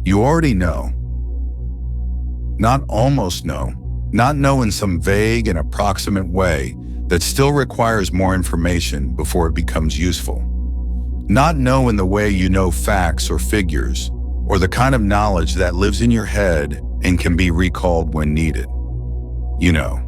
You already know. Not almost know, not know in some vague and approximate way that still requires more information before it becomes useful. Not know in the way you know facts or figures, or the kind of knowledge that lives in your head and can be recalled when needed. You know.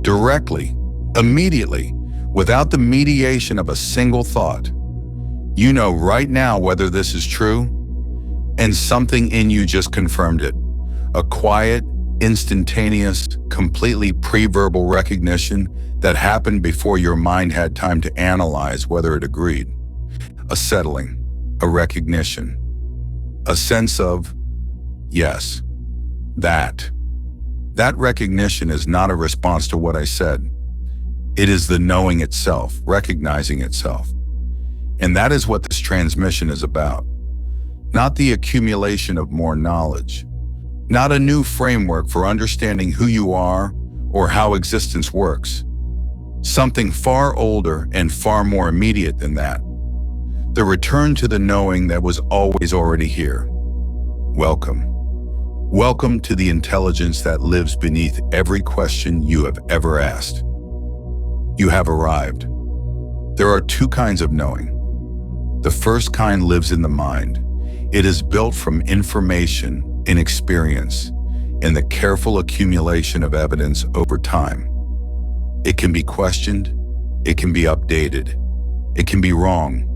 Directly, immediately, without the mediation of a single thought. You know right now whether this is true, and something in you just confirmed it. A quiet, instantaneous, completely pre-verbal recognition that happened before your mind had time to analyze whether it agreed. A settling, a recognition, a sense of, yes, that. That recognition is not a response to what I said. It is the knowing itself, recognizing itself. And that is what this transmission is about. Not the accumulation of more knowledge. Not a new framework for understanding who you are or how existence works. Something far older and far more immediate than that. The return to the knowing that was always already here. Welcome. Welcome to the intelligence that lives beneath every question you have ever asked. You have arrived. There are two kinds of knowing. The first kind lives in the mind. It is built from information and experience and the careful accumulation of evidence over time. It can be questioned, it can be updated, it can be wrong.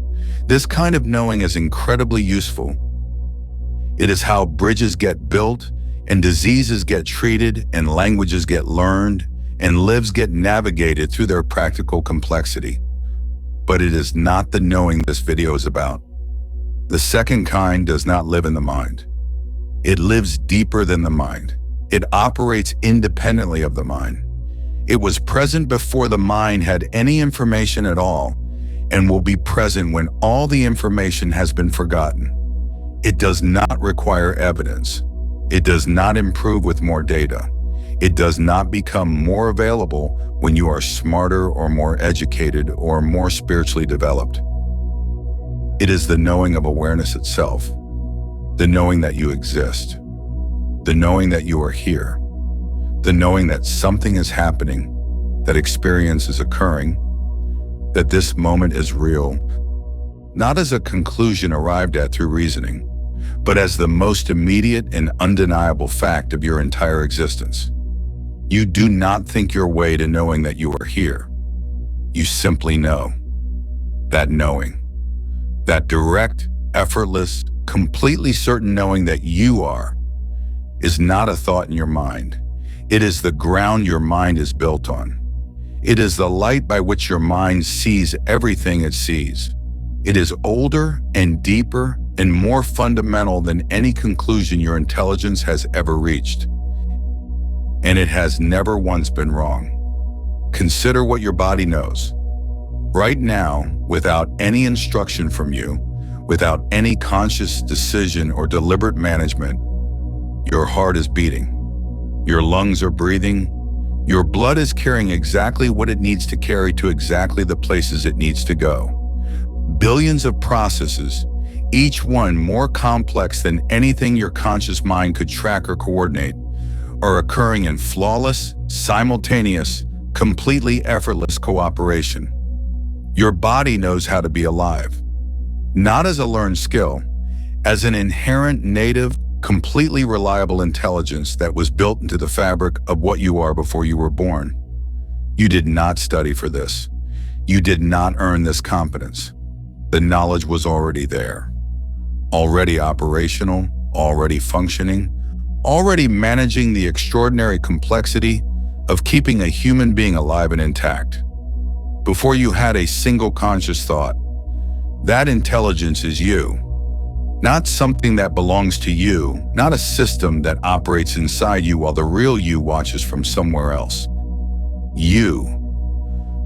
This kind of knowing is incredibly useful. It is how bridges get built and diseases get treated and languages get learned and lives get navigated through their practical complexity. But it is not the knowing this video is about. The second kind does not live in the mind. It lives deeper than the mind. It operates independently of the mind. It was present before the mind had any information at all and will be present when all the information has been forgotten. It does not require evidence. It does not improve with more data. It does not become more available when you are smarter or more educated or more spiritually developed. It is the knowing of awareness itself, the knowing that you exist, the knowing that you are here, the knowing that something is happening, that experience is occurring, that this moment is real, not as a conclusion arrived at through reasoning, but as the most immediate and undeniable fact of your entire existence. You do not think your way to knowing that you are here. You simply know. That knowing. That direct, effortless, completely certain knowing that you are is not a thought in your mind. It is the ground your mind is built on. It is the light by which your mind sees everything it sees. It is older and deeper and more fundamental than any conclusion your intelligence has ever reached. And it has never once been wrong. Consider what your body knows. Right now, without any instruction from you, without any conscious decision or deliberate management, your heart is beating. Your lungs are breathing. Your blood is carrying exactly what it needs to carry to exactly the places it needs to go. Billions of processes, each one more complex than anything your conscious mind could track or coordinate, are occurring in flawless, simultaneous, completely effortless cooperation. Your body knows how to be alive, not as a learned skill, as an inherent, native, completely reliable intelligence that was built into the fabric of what you are before you were born. You did not study for this. You did not earn this competence. The knowledge was already there, already operational, already functioning, already managing the extraordinary complexity of keeping a human being alive and intact. Before you had a single conscious thought, that intelligence is you. Not something that belongs to you, not a system that operates inside you while the real you watches from somewhere else. You.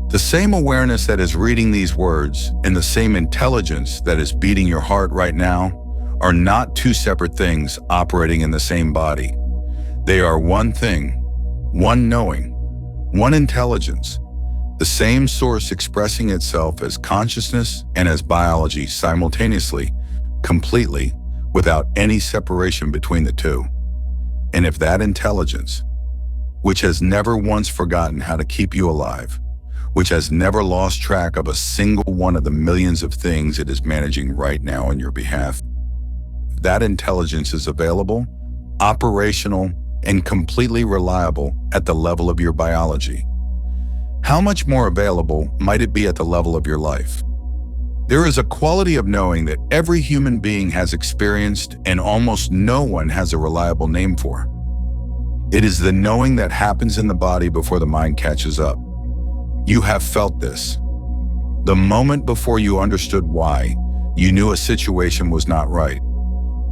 The same awareness that is reading these words and the same intelligence that is beating your heart right now are not two separate things operating in the same body. They are one thing, one knowing, one intelligence, the same source expressing itself as consciousness and as biology simultaneously, completely, without any separation between the two. And if that intelligence, which has never once forgotten how to keep you alive, which has never lost track of a single one of the millions of things it is managing right now on your behalf, that intelligence is available, operational, and completely reliable at the level of your biology, how much more available might it be at the level of your life? There is a quality of knowing that every human being has experienced and almost no one has a reliable name for. It is the knowing that happens in the body before the mind catches up. You have felt this. The moment before you understood why, you knew a situation was not right.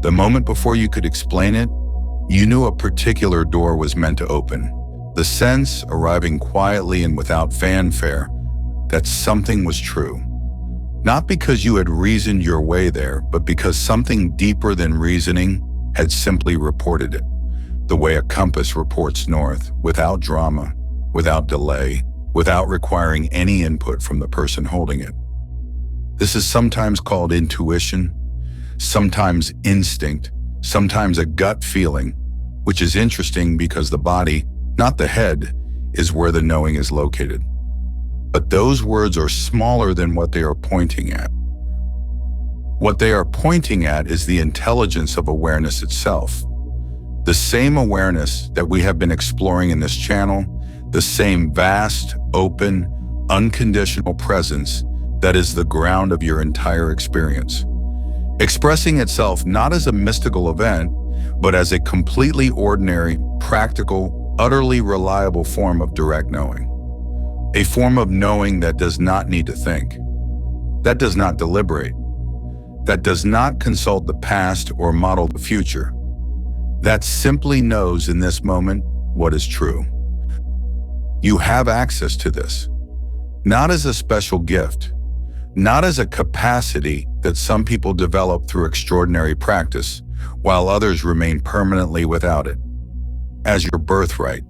The moment before you could explain it, you knew a particular door was meant to open. The sense, arriving quietly and without fanfare, that something was true. Not because you had reasoned your way there, but because something deeper than reasoning had simply reported it. The way a compass reports north, without drama, without delay, without requiring any input from the person holding it. This is sometimes called intuition, sometimes instinct, sometimes a gut feeling, which is interesting because the body, not the head, is where the knowing is located. But those words are smaller than what they are pointing at. What they are pointing at is the intelligence of awareness itself. The same awareness that we have been exploring in this channel, the same vast, open, unconditional presence that is the ground of your entire experience. Expressing itself not as a mystical event, but as a completely ordinary, practical, utterly reliable form of direct knowing. A form of knowing that does not need to think, that does not deliberate, that does not consult the past or model the future, that simply knows in this moment what is true. You have access to this, not as a special gift, not as a capacity that some people develop through extraordinary practice, while others remain permanently without it, as your birthright,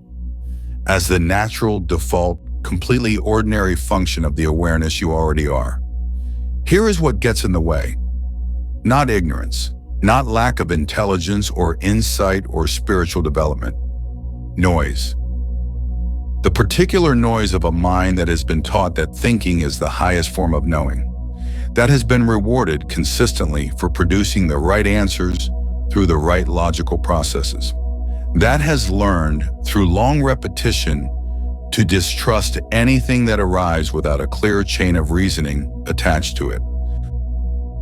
as the natural, default, completely ordinary function of the awareness you already are. Here is what gets in the way. Not ignorance, not lack of intelligence or insight or spiritual development. Noise. The particular noise of a mind that has been taught that thinking is the highest form of knowing, that has been rewarded consistently for producing the right answers through the right logical processes, that has learned through long repetition to distrust anything that arrives without a clear chain of reasoning attached to it.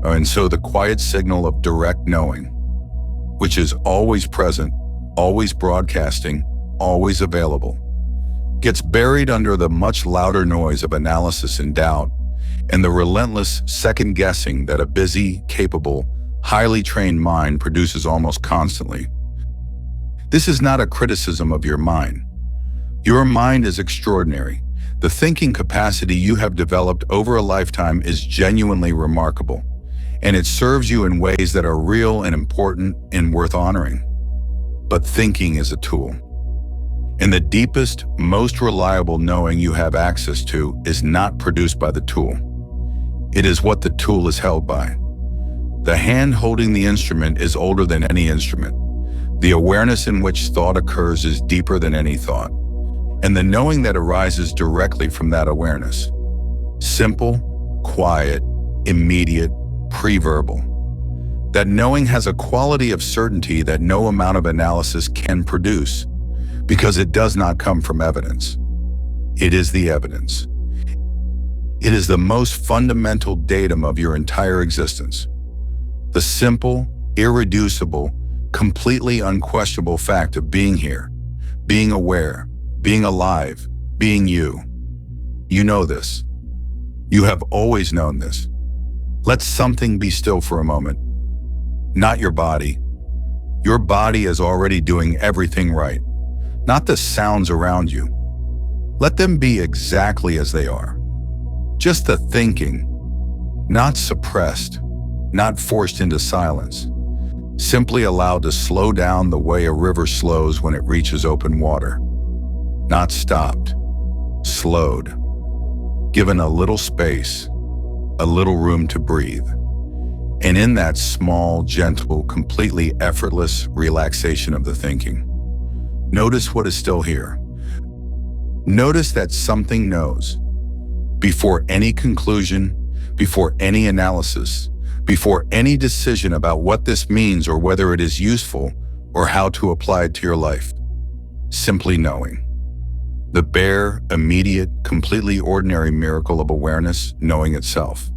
And so the quiet signal of direct knowing, which is always present, always broadcasting, always available, gets buried under the much louder noise of analysis and doubt and the relentless second-guessing that a busy, capable, highly trained mind produces almost constantly. This is not a criticism of your mind. Your mind is extraordinary. The thinking capacity you have developed over a lifetime is genuinely remarkable, and it serves you in ways that are real and important and worth honoring. But thinking is a tool. And the deepest, most reliable knowing you have access to is not produced by the tool. It is what the tool is held by. The hand holding the instrument is older than any instrument. The awareness in which thought occurs is deeper than any thought, and the knowing that arises directly from that awareness. Simple, quiet, immediate, pre-verbal. That knowing has a quality of certainty that no amount of analysis can produce, because it does not come from evidence. It is the evidence. It is the most fundamental datum of your entire existence. The simple, irreducible, completely unquestionable fact of being here, being aware, being alive, being you. You know this. You have always known this. Let something be still for a moment. Not your body. Your body is already doing everything right. Not the sounds around you. Let them be exactly as they are. Just the thinking, not suppressed, not forced into silence, simply allowed to slow down the way a river slows when it reaches open water. Not stopped, slowed, given a little space, a little room to breathe. And in that small, gentle, completely effortless relaxation of the thinking, notice what is still here. Notice that something knows. Before any conclusion, before any analysis, before any decision about what this means or whether it is useful or how to apply it to your life. Simply knowing. The bare, immediate, completely ordinary miracle of awareness, knowing itself.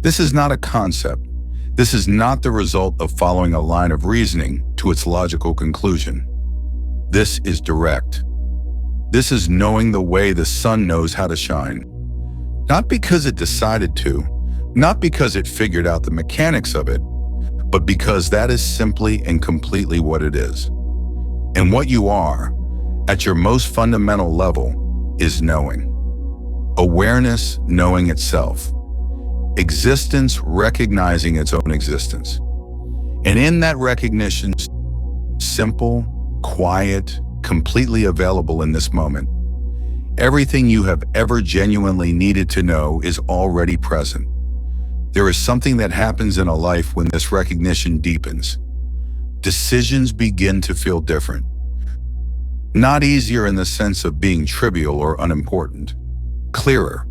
This is not a concept. This is not the result of following a line of reasoning to its logical conclusion. This is direct. This is knowing the way the sun knows how to shine. Not because it decided to, not because it figured out the mechanics of it, but because that is simply and completely what it is. And what you are, at your most fundamental level, is knowing. Awareness knowing itself. Existence recognizing its own existence. And in that recognition, simple, quiet, completely available in this moment, everything you have ever genuinely needed to know is already present. There is something that happens in a life when this recognition deepens. Decisions begin to feel different. Not easier in the sense of being trivial or unimportant. Clearer.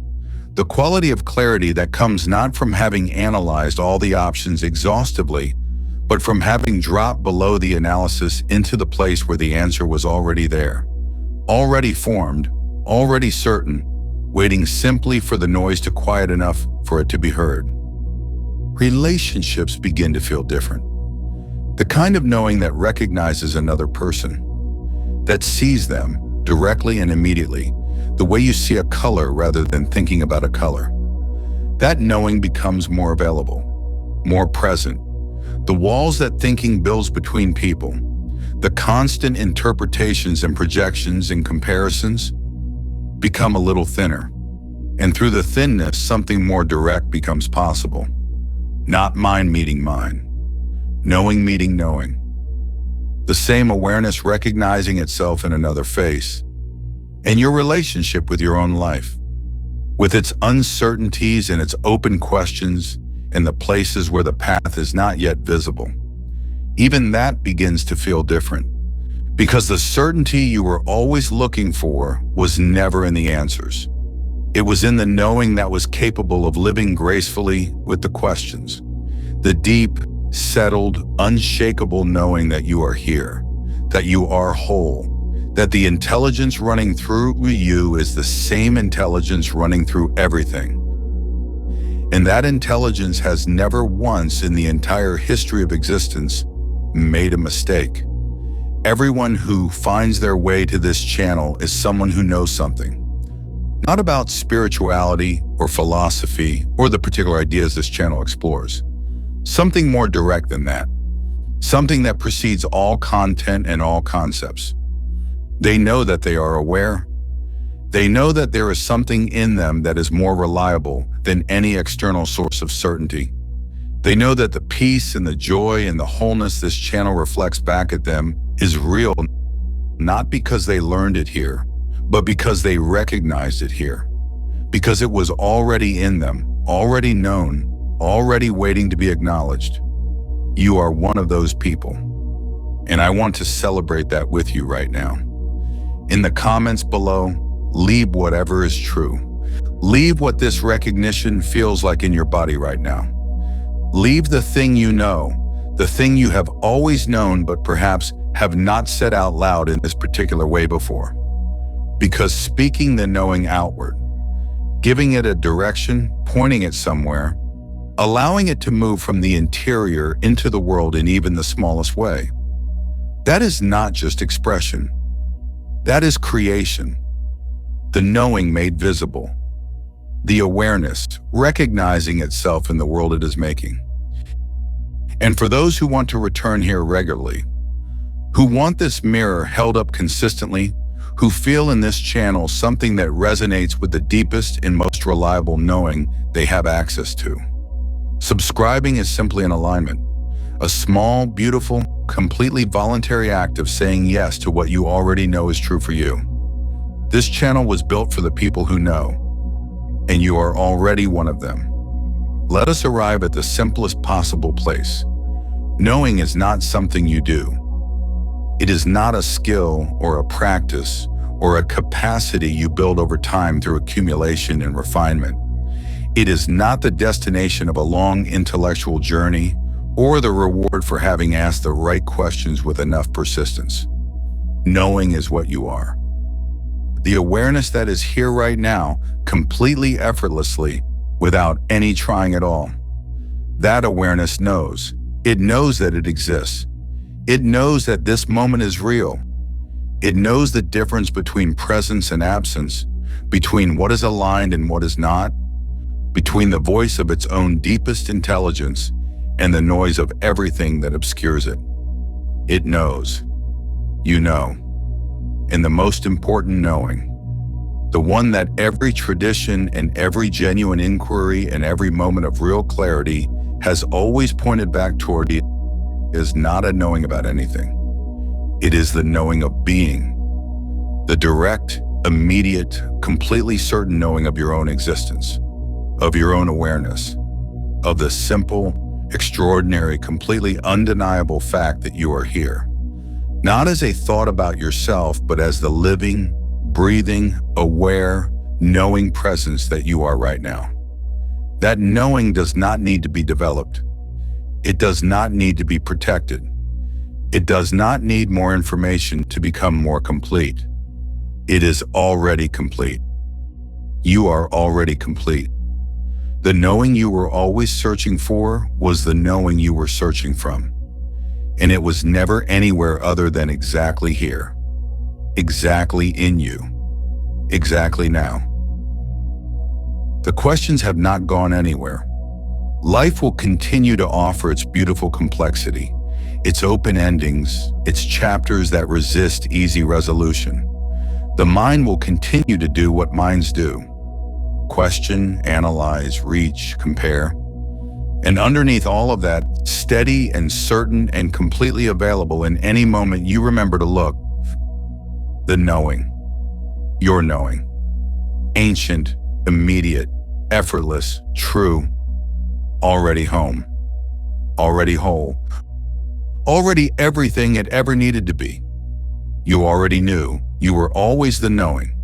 The quality of clarity that comes not from having analyzed all the options exhaustively, but from having dropped below the analysis into the place where the answer was already there. Already formed, already certain, waiting simply for the noise to quiet enough for it to be heard. Relationships begin to feel different. The kind of knowing that recognizes another person, that sees them directly and immediately, the way you see a color rather than thinking about a color. That knowing becomes more available, more present. The walls that thinking builds between people, the constant interpretations and projections and comparisons, become a little thinner. And through the thinness, something more direct becomes possible. Not mind meeting mind, knowing meeting knowing. The same awareness recognizing itself in another face, and your relationship with your own life, with its uncertainties and its open questions and the places where the path is not yet visible. Even that begins to feel different, because the certainty you were always looking for was never in the answers. It was in the knowing that was capable of living gracefully with the questions. The deep, settled, unshakable knowing that you are here, that you are whole, that the intelligence running through you is the same intelligence running through everything. And that intelligence has never once in the entire history of existence made a mistake. Everyone who finds their way to this channel is someone who knows something. Not about spirituality or philosophy or the particular ideas this channel explores. Something more direct than that. Something that precedes all content and all concepts. They know that they are aware. They know that there is something in them that is more reliable than any external source of certainty. They know that the peace and the joy and the wholeness this channel reflects back at them is real, not because they learned it here, but because they recognized it here. Because it was already in them, already known, already waiting to be acknowledged. You are one of those people. And I want to celebrate that with you right now. In the comments below, leave whatever is true. Leave what this recognition feels like in your body right now. Leave the thing you know, the thing you have always known but perhaps have not said out loud in this particular way before. Because speaking the knowing outward, giving it a direction, pointing it somewhere, allowing it to move from the interior into the world in even the smallest way, that is not just expression. That is creation. The knowing made visible. The awareness, recognizing itself in the world it is making. And for those who want to return here regularly, who want this mirror held up consistently, who feel in this channel something that resonates with the deepest and most reliable knowing they have access to. Subscribing is simply an alignment, a small, beautiful, completely voluntary act of saying yes to what you already know is true for you. This channel was built for the people who know, and you are already one of them. Let us arrive at the simplest possible place. Knowing is not something you do. It is not a skill or a practice or a capacity you build over time through accumulation and refinement. It is not the destination of a long intellectual journey or the reward for having asked the right questions with enough persistence. Knowing is what you are. The awareness that is here right now, completely effortlessly, without any trying at all. That awareness knows. It knows that it exists. It knows that this moment is real. It knows the difference between presence and absence, between what is aligned and what is not, between the voice of its own deepest intelligence and the noise of everything that obscures it. It knows. You know. And the most important knowing, the one that every tradition and every genuine inquiry and every moment of real clarity has always pointed back toward, is not a knowing about anything. It is the knowing of being, the direct, immediate, completely certain knowing of your own existence, of your own awareness, of the simple, extraordinary, completely undeniable fact that you are here. Not as a thought about yourself, but as the living, breathing, aware, knowing presence that you are right now. That knowing does not need to be developed. It does not need to be protected. It does not need more information to become more complete. It is already complete. You are already complete. The knowing you were always searching for was the knowing you were searching from. And it was never anywhere other than exactly here, exactly in you, exactly now. The questions have not gone anywhere. Life will continue to offer its beautiful complexity, its open endings, its chapters that resist easy resolution. The mind will continue to do what minds do: question, analyze, reach, compare. And underneath all of that, steady and certain and completely available in any moment you remember to look, the knowing, your knowing, ancient, immediate, effortless, true, already home, already whole, already everything it ever needed to be. You already knew. You were always the knowing.